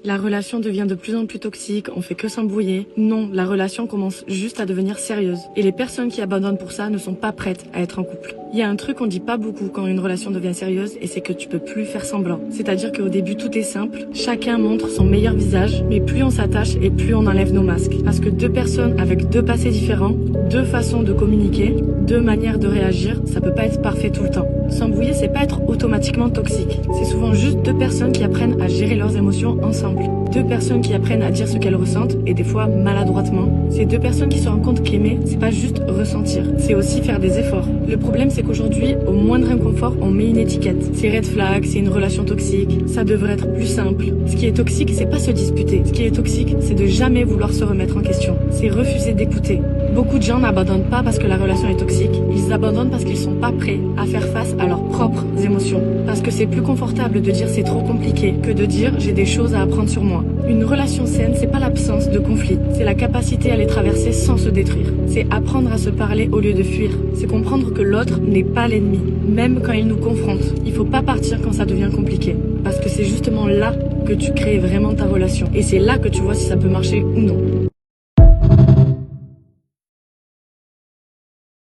La relation devient de plus en plus toxique, on fait que s'embrouiller. Non, la relation commence juste à devenir sérieuse. Et les personnes qui abandonnent pour ça ne sont pas prêtes à être en couple. Il y a un truc qu'on dit pas beaucoup quand une relation devient sérieuse et c'est que tu peux plus faire semblant. C'est-à-dire qu'au début tout est simple, chacun montre son meilleur visage, mais plus on s'attache et plus on enlève nos masques. Parce que deux personnes avec deux passés différents, deux façons de communiquer, deux manières de réagir, ça peut pas être parfait tout le temps. S'embrouiller, c'est pas être automatiquement toxique. C'est souvent juste deux personnes qui apprennent à gérer leurs émotions ensemble. Deux personnes qui apprennent à dire ce qu'elles ressentent et des fois maladroitement. C'est deux personnes qui se rendent compte qu'aimer, c'est pas juste ressentir, c'est aussi faire des efforts. Le problème, c'est qu'aujourd'hui, au moindre inconfort, on met une étiquette. C'est red flag, c'est une relation toxique, ça devrait être plus simple. Ce qui est toxique, c'est pas se disputer. Ce qui est toxique, c'est de jamais vouloir se remettre en question. C'est refuser d'écouter. Beaucoup de gens n'abandonnent pas parce que la relation est toxique. Ils abandonnent parce qu'ils sont pas prêts à faire face à leurs propres émotions. Parce que c'est plus confortable de dire c'est trop compliqué que de dire j'ai des choses à apprendre sur moi. Une relation saine, c'est pas l'absence de conflits. C'est la capacité à les traverser sans se détruire. C'est apprendre à se parler au lieu de fuir. C'est comprendre que l'autre n'est pas l'ennemi, même quand il nous confronte. Il faut pas partir quand ça devient compliqué. Parce que c'est justement là que tu crées vraiment ta relation. Et c'est là que tu vois si ça peut marcher ou non.